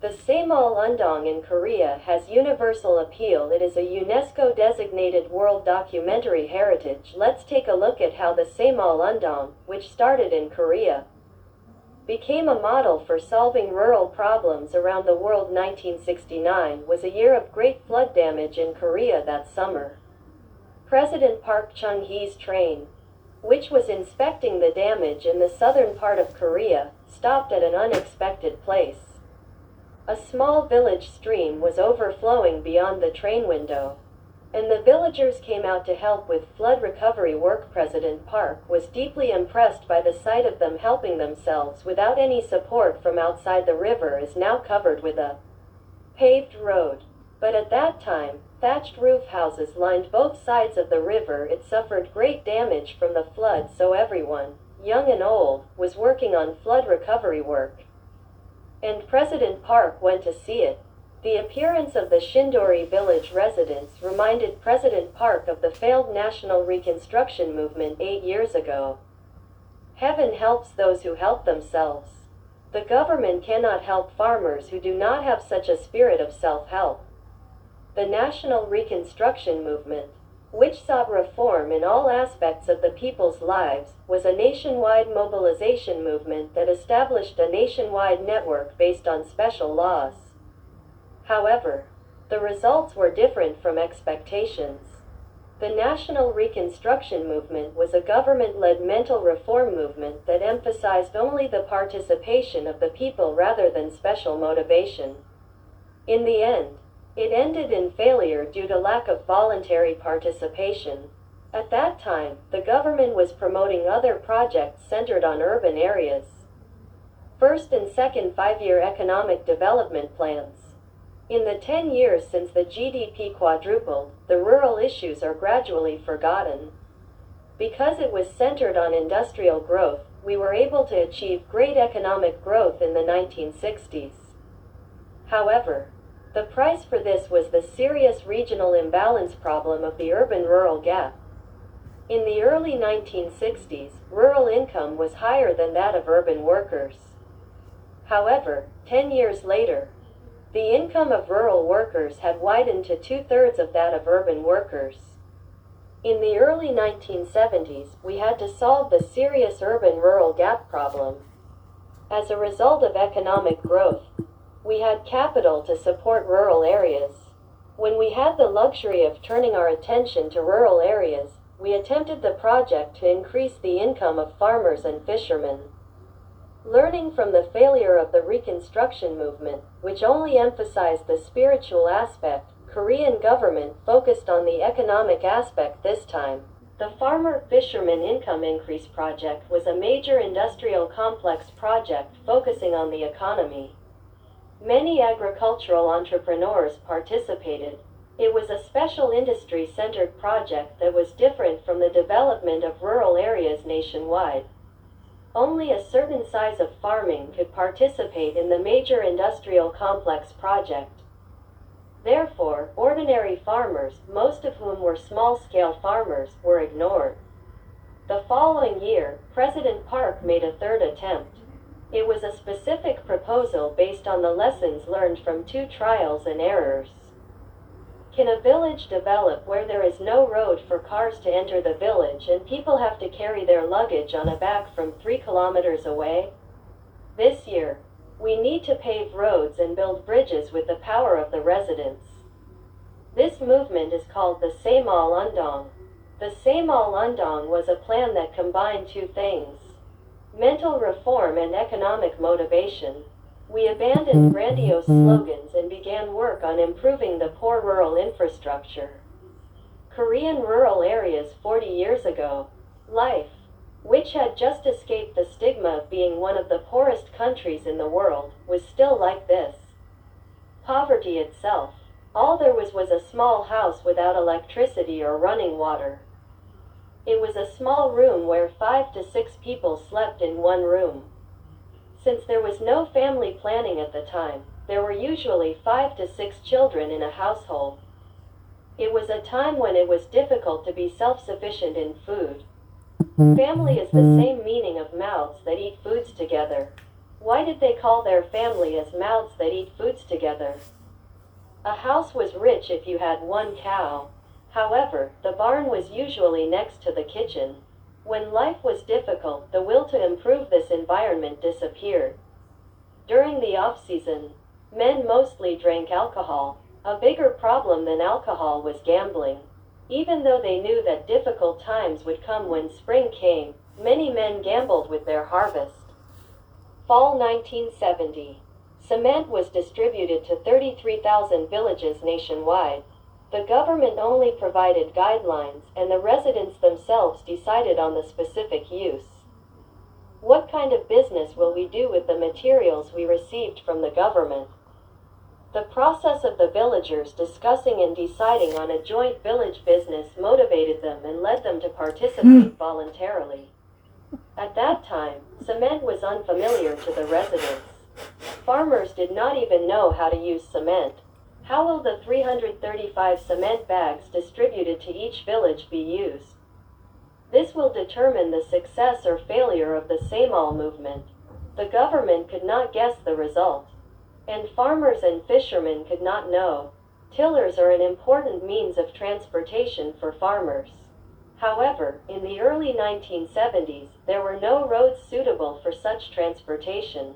The Saemaul Undong in Korea has universal appeal. It is a UNESCO-designated World Documentary Heritage. Let's take a look at how the Saemaul Undong, which started in Korea, became a model for solving rural problems around the world. 1969 was a year of great flood damage in Korea that summer. President Park Chung-hee's train, which was inspecting the damage in the southern part of Korea, stopped at an unexpected place. A small village stream was overflowing beyond the train window, and the villagers came out to help with flood recovery work. President Park was deeply impressed by the sight of them helping themselves without any support from outside. The river is now covered with a paved road, but at that time, thatched roof houses lined both sides of the river. It suffered great damage from the flood, so everyone, young and old, was working on flood recovery work. And President Park went to see it. The appearance of the Shindori village residents reminded President Park of the failed national reconstruction movement 8 years ago. Heaven helps those who help themselves. The government cannot help farmers who do not have such a spirit of self-help. The national reconstruction movement, which sought reform in all aspects of the people's lives, was a nationwide mobilization movement that established a nationwide network based on special laws. However, the results were different from expectations. The National Reconstruction Movement was a government-led mental reform movement that emphasized only the participation of the people rather than special motivation. In the end, it ended in failure due to lack of voluntary participation. At that time, the government was promoting other projects centered on urban areas. First and second 5-year economic development plans. In the 10 years since the GDP quadrupled, the rural issues are gradually forgotten. Because it was centered on industrial growth, we were able to achieve great economic growth in the 1960s. However, the price for this was the serious regional imbalance problem of the urban-rural gap. In the early 1960s, rural income was higher than that of urban workers. However, 10 years later, the income of rural workers had widened to 2/3 of that of urban workers. In the early 1970s, we had to solve the serious urban-rural gap problem. As a result of economic growth, we had capital to support rural areas. When we had the luxury of turning our attention to rural areas, we attempted the project to increase the income of farmers and fishermen. Learning from the failure of the Reconstruction movement, which only emphasized the spiritual aspect, Korean government focused on the economic aspect this time. The Farmer-Fisherman Income Increase Project was a major industrial complex project focusing on the economy. Many agricultural entrepreneurs participated. It was a special industry-centered project that was different from the development of rural areas nationwide. Only a certain size of farming could participate in the major industrial complex project. Therefore, ordinary farmers, most of whom were small-scale farmers, were ignored. The following year, President Park made a third attempt. It was a specific proposal based on the lessons learned from 2 trials and errors. Can a village develop where there is no road for cars to enter the village and people have to carry their luggage on a back from 3 kilometers away? This year, we need to pave roads and build bridges with the power of the residents. This movement is called the Saemaul Undong. The Saemaul Undong was a plan that combined 2 things: mental reform and economic motivation. We abandoned grandiose slogans and began work on improving the poor rural infrastructure. Korean rural areas 40 years ago. Life, which had just escaped the stigma of being one of the poorest countries in the world, was still like this. Poverty itself. All there was a small house without electricity or running water. It was a small room where 5 to 6 people slept in one room. Since there was no family planning at the time, there were usually 5 to 6 children in a household. It was a time when it was difficult to be self-sufficient in food. Family is the same meaning of mouths that eat foods together. Why did they call their family as mouths that eat foods together? A house was rich if you had one cow. However, the barn was usually next to the kitchen. When life was difficult, the will to improve this environment disappeared. During the off-season, men mostly drank alcohol. A bigger problem than alcohol was gambling. Even though they knew that difficult times would come when spring came, many men gambled with their harvest. Fall 1970. Cement was distributed to 33,000 villages nationwide. The government only provided guidelines, and the residents themselves decided on the specific use. What kind of business will we do with the materials we received from the government? The process of the villagers discussing and deciding on a joint village business motivated them and led them to participate voluntarily. At that time, cement was unfamiliar to the residents. Farmers did not even know how to use cement. How will the 335 cement bags distributed to each village be used? This will determine the success or failure of the Saemaul movement. The government could not guess the result, and farmers and fishermen could not know. Tillers are an important means of transportation for farmers. However, in the early 1970s, there were no roads suitable for such transportation.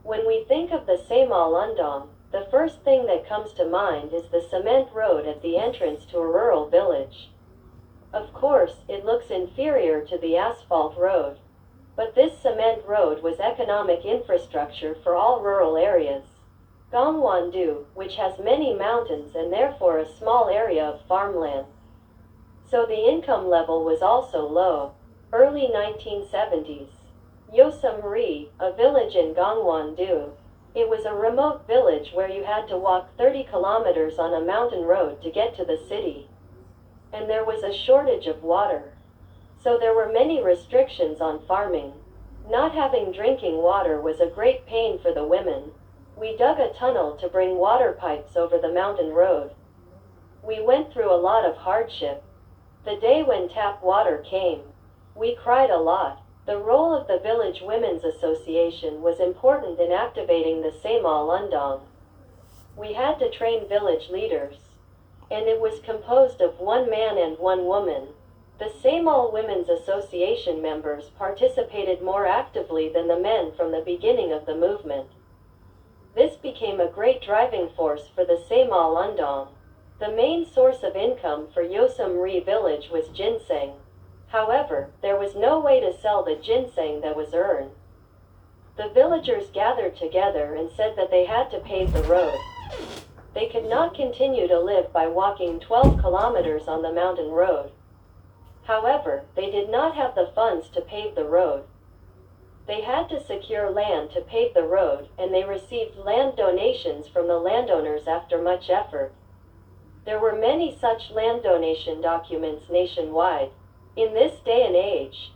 When we think of the Saemaul Undong, the first thing that comes to mind is the cement road at the entrance to a rural village. Of course, it looks inferior to the asphalt road, but this cement road was economic infrastructure for all rural areas. Gangwon-do, which has many mountains and therefore a small area of farmland. So the income level was also low. Early 1970s. Yosemri, a village in Gangwon-do. It was a remote village where you had to walk 30 kilometers on a mountain road to get to the city. And there was a shortage of water. So there were many restrictions on farming. Not having drinking water was a great pain for the women. We dug a tunnel to bring water pipes over the mountain road. We went through a lot of hardship. The day when tap water came, we cried a lot. The role of the Village Women's Association was important in activating the Saemaul Undong. We had to train village leaders, and it was composed of one man and one woman. The Saemaul Women's Association members participated more actively than the men from the beginning of the movement. This became a great driving force for the Saemaul Undong. The main source of income for Yosemri village was ginseng. However, there was no way to sell the ginseng that was earned. The villagers gathered together and said that they had to pave the road. They could not continue to live by walking 12 kilometers on the mountain road. However, they did not have the funds to pave the road. They had to secure land to pave the road, and they received land donations from the landowners after much effort. There were many such land donation documents nationwide. In this day and age,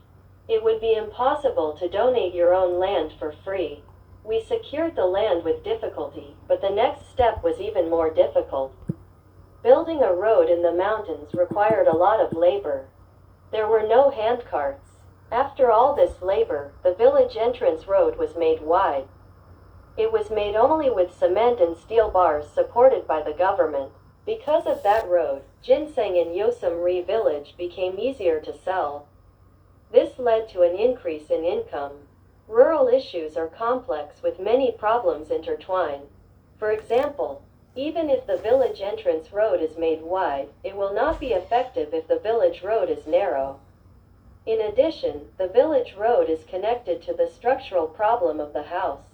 it would be impossible to donate your own land for free. We secured the land with difficulty, but the next step was even more difficult. Building a road in the mountains required a lot of labor. There were no handcarts. After all this labor, the village entrance road was made wide. It was made only with cement and steel bars supported by the government. Because of that road, ginseng in Yosemri village became easier to sell. This led to an increase in income. Rural issues are complex with many problems intertwined. For example, even if the village entrance road is made wide, it will not be effective if the village road is narrow. In addition, the village road is connected to the structural problem of the house.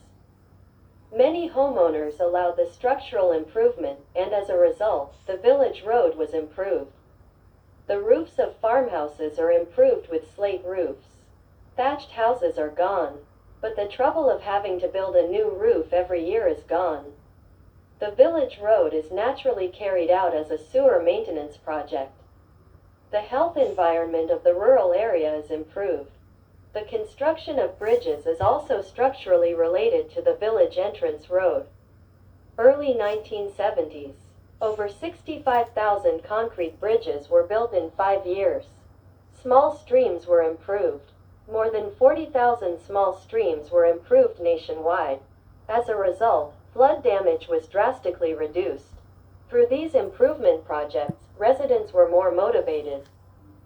Many homeowners allowed the structural improvement, and as a result, the village road was improved. The roofs of farmhouses are improved with slate roofs. Thatched houses are gone, but the trouble of having to build a new roof every year is gone. The village road is naturally carried out as a sewer maintenance project. The health environment of the rural area is improved. The construction of bridges is also structurally related to the village entrance road. Early 1970s. Over 65,000 concrete bridges were built in 5 years. Small streams were improved. More than 40,000 small streams were improved nationwide. As a result, flood damage was drastically reduced. Through these improvement projects, residents were more motivated.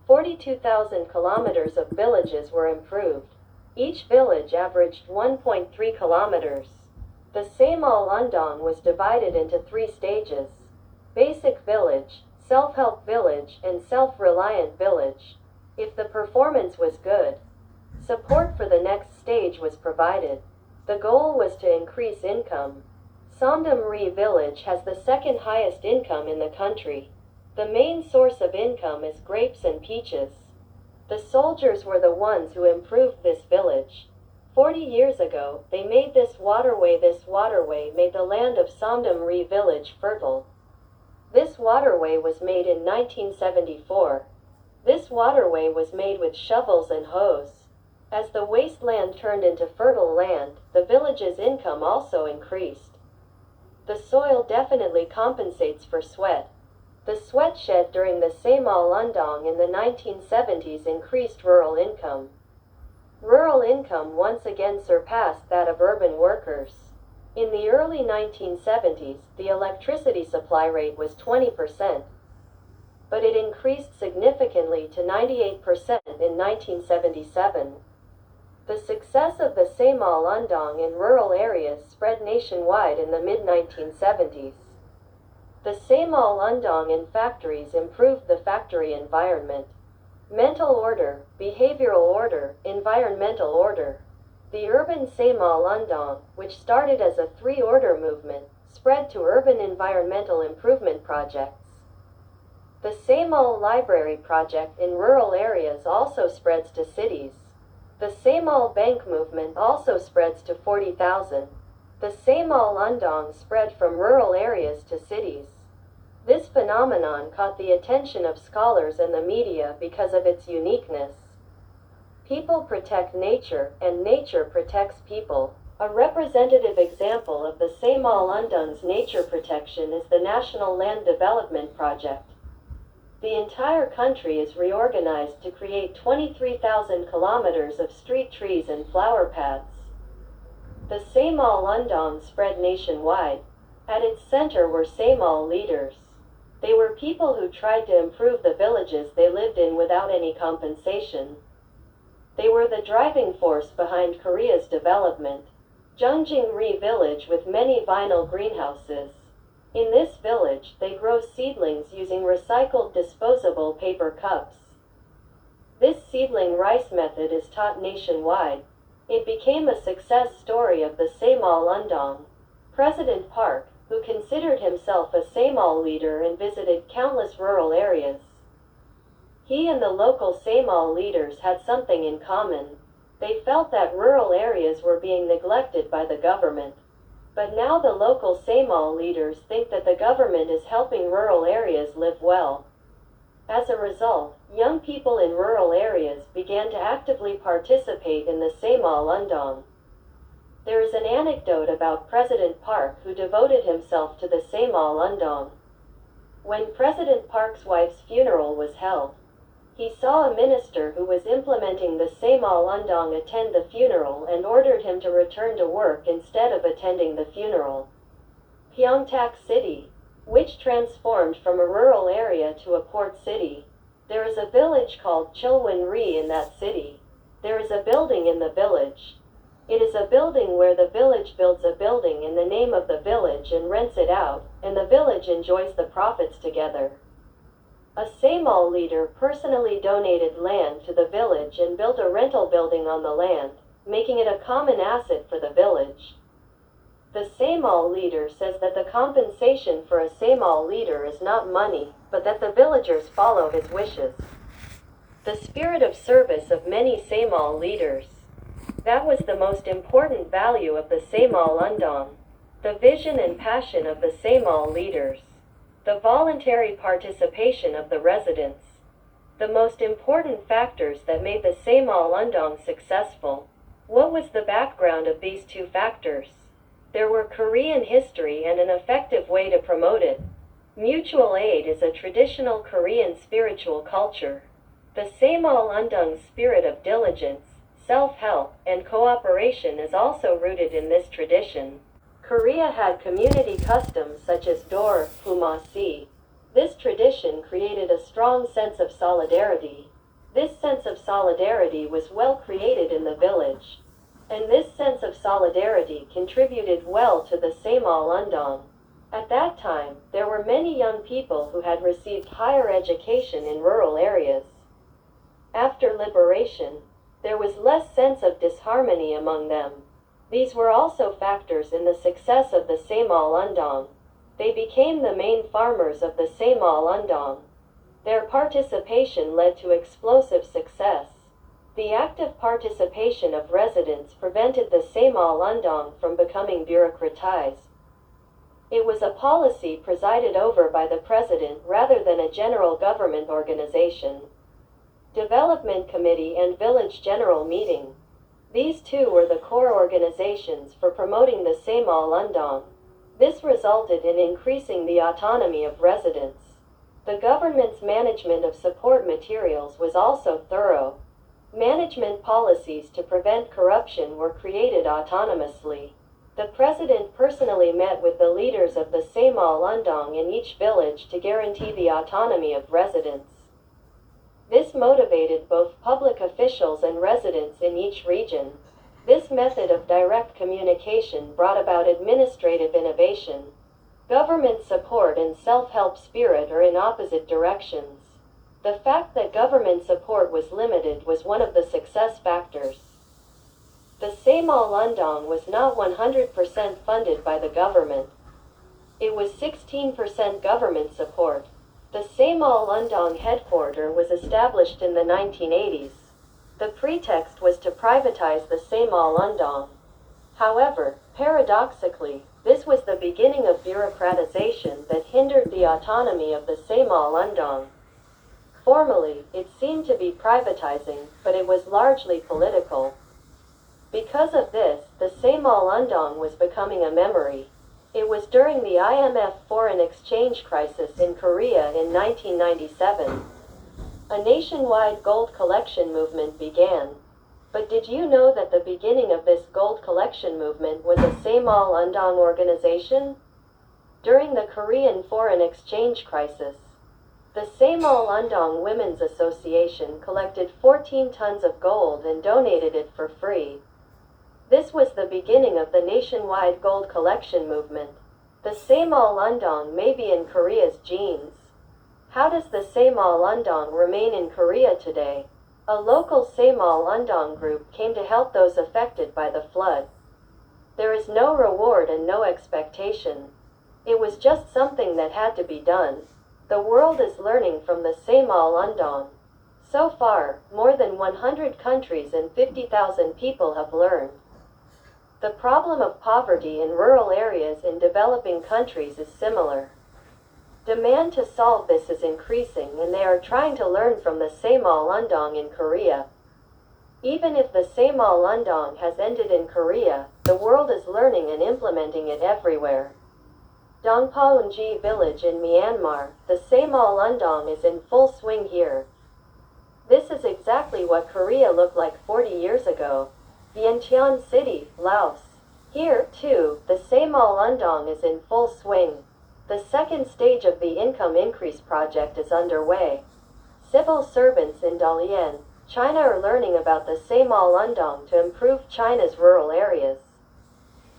42,000 kilometers of villages were improved. Each village averaged 1.3 kilometers. The Saemaul Undong was divided into 3 stages: basic village, self-help village, and self-reliant village. If the performance was good, support for the next stage was provided. The goal was to increase income. Saemaul Undong village has the second highest income in the country. The main source of income is grapes and peaches. The soldiers were the ones who improved this village. 40 years ago, they made this waterway. This waterway made the land of Saemaul Undong village fertile. This waterway was made in 1974. This waterway was made with shovels and hoes. As the wasteland turned into fertile land, the village's income also increased. The soil definitely compensates for sweat. The sweat shed during the Saemaul Undong in the 1970s increased rural income. Rural income once again surpassed that of urban workers. In the early 1970s, the electricity supply rate was 20%, but it increased significantly to 98% in 1977. The success of the Saemaul Undong in rural areas spread nationwide in the mid-1970s. The Saemaul Undong in factories improved the factory environment. Mental order, behavioral order, environmental order. The urban Saemaul Undong, which started as a 3-order movement, spread to urban environmental improvement projects. The Saemaul Library project in rural areas also spreads to cities. The Saemaul Bank movement also spreads to 40,000. The Saemaul Undong spread from rural areas to cities. This phenomenon caught the attention of scholars and the media because of its uniqueness. People protect nature, and nature protects people. A representative example of the Saemaul Undong's nature protection is the National Land Development Project. The entire country is reorganized to create 23,000 kilometers of street trees and flower paths. The Saemaul Undong spread nationwide. At its center were Saemaul leaders. They were people who tried to improve the villages they lived in without any compensation. They were the driving force behind Korea's development. Jungjing-ri village with many vinyl greenhouses. In this village, they grow seedlings using recycled disposable paper cups. This seedling rice method is taught nationwide. It became a success story of the Saemaul Undong. President Park, who considered himself a Saemaul leader and visited countless rural areas. He and the local Saemaul leaders had something in common. They felt that rural areas were being neglected by the government. But now the local Saemaul leaders think that the government is helping rural areas live well. As a result, young people in rural areas began to actively participate in the Saemaul Undong. There is an anecdote about President Park who devoted himself to the Saemaul Undong. When President Park's wife's funeral was held, he saw a minister who was implementing the Saemaul Undong attend the funeral and ordered him to return to work instead of attending the funeral. Pyeongtaek City, which transformed from a rural area to a port city. There is a village called Chilwon-ri in that city. There is a building in the village. It is a building where the village builds a building in the name of the village and rents it out, and the village enjoys the profits together. A Saemaul leader personally donated land to the village and built a rental building on the land, making it a common asset for the village. The Saemaul leader says that the compensation for a Saemaul leader is not money, but that the villagers follow his wishes. The spirit of service of many Saemaul leaders. That was the most important value of the Saemaul Undong. The vision and passion of the Saemaul leaders. The voluntary participation of the residents. The most important factors that made the Saemaul Undong successful. What was the background of these 2 factors? There were Korean history and an effective way to promote it. Mutual aid is a traditional Korean spiritual culture. The Saemaul Undong's spirit of diligence, self-help, and cooperation is also rooted in this tradition. Korea had community customs such as dor, humasi. This tradition created a strong sense of solidarity. This sense of solidarity was well created in the village. And this sense of solidarity contributed well to the Saemaul Undong. At that time, there were many young people who had received higher education in rural areas. After liberation, there was less sense of disharmony among them. These were also factors in the success of the Saemaul Undong. They became the main farmers of the Saemaul Undong. Their participation led to explosive success. The active participation of residents prevented the Saemaul Undong from becoming bureaucratized. It was a policy presided over by the president rather than a general government organization. Development Committee and Village General Meeting. These two were the core organizations for promoting the Saemaul Undong. This resulted in increasing the autonomy of residents. The government's management of support materials was also thorough. Management policies to prevent corruption were created autonomously. The president personally met with the leaders of the Saemaul Undong in each village to guarantee the autonomy of residents. This motivated both public officials and residents in each region. This method of direct communication brought about administrative innovation. Government support and self-help spirit are in opposite directions. The fact that government support was limited was one of the success factors. The Saemaul Undong was not 100% funded by the government. It was 16% government support. The Saemaul Undong headquarters was established in the 1980s. The pretext was to privatize the Saemaul Undong. However, paradoxically, this was the beginning of bureaucratization that hindered the autonomy of the Saemaul Undong. Formally, it seemed to be privatizing, but it was largely political. Because of this, the Saemaul Undong was becoming a memory. It was during the IMF foreign exchange crisis in Korea in 1997. A nationwide gold collection movement began. But did you know that the beginning of this gold collection movement was a Saemaul Undong organization? During the Korean foreign exchange crisis, the Saemaul Undong Women's Association collected 14 tons of gold and donated it for free. This was the beginning of the nationwide gold collection movement. The Saemaul Undong may be in Korea's genes. How does the Saemaul Undong remain in Korea today? A local Saemaul Undong group came to help those affected by the flood. There is no reward and no expectation. It was just something that had to be done. The world is learning from the Saemaul Undong. So far, more than 100 countries and 50,000 people have learned. The problem of poverty in rural areas in developing countries is similar. Demand to solve this is increasing, and they are trying to learn from the Saemaul Undong in Korea. Even if the Saemaul Undong has ended in Korea, the world is learning and implementing it everywhere. Dongpaeunji village in Myanmar, the Saemaul Undong is in full swing here. This is exactly what Korea looked like 40 years ago. Vientiane City, Laos. Here, too, the Saemaul Undong is in full swing. The second stage of the income increase project is underway. Civil servants in Dalian, China are learning about the Saemaul Undong to improve China's rural areas.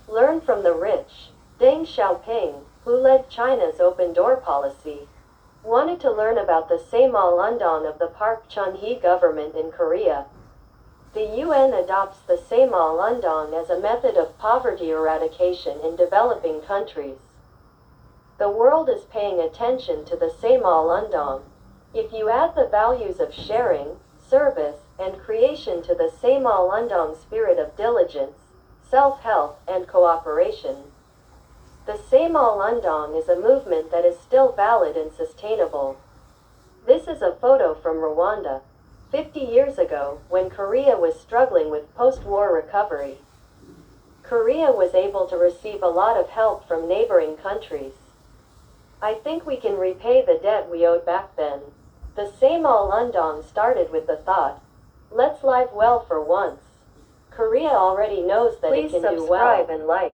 Learn from the rich. Deng Xiaoping, who led China's open door policy, wanted to learn about the Saemaul Undong of the Park Chung-hee government in Korea. The UN adopts the Saemaul Undong as a method of poverty eradication in developing countries. The world is paying attention to the Saemaul Undong. If you add the values of sharing, service, and creation to the Saemaul Undong spirit of diligence, self-help, and cooperation, the Saemaul Undong is a movement that is still valid and sustainable. This is a photo from Rwanda. 50 years ago, when Korea was struggling with post-war recovery, Korea was able to receive a lot of help from neighboring countries. I think we can repay the debt we owed back then. The Saemaul Undong started with the thought, let's live well for once. Korea already knows that it can do well. Please subscribe and like.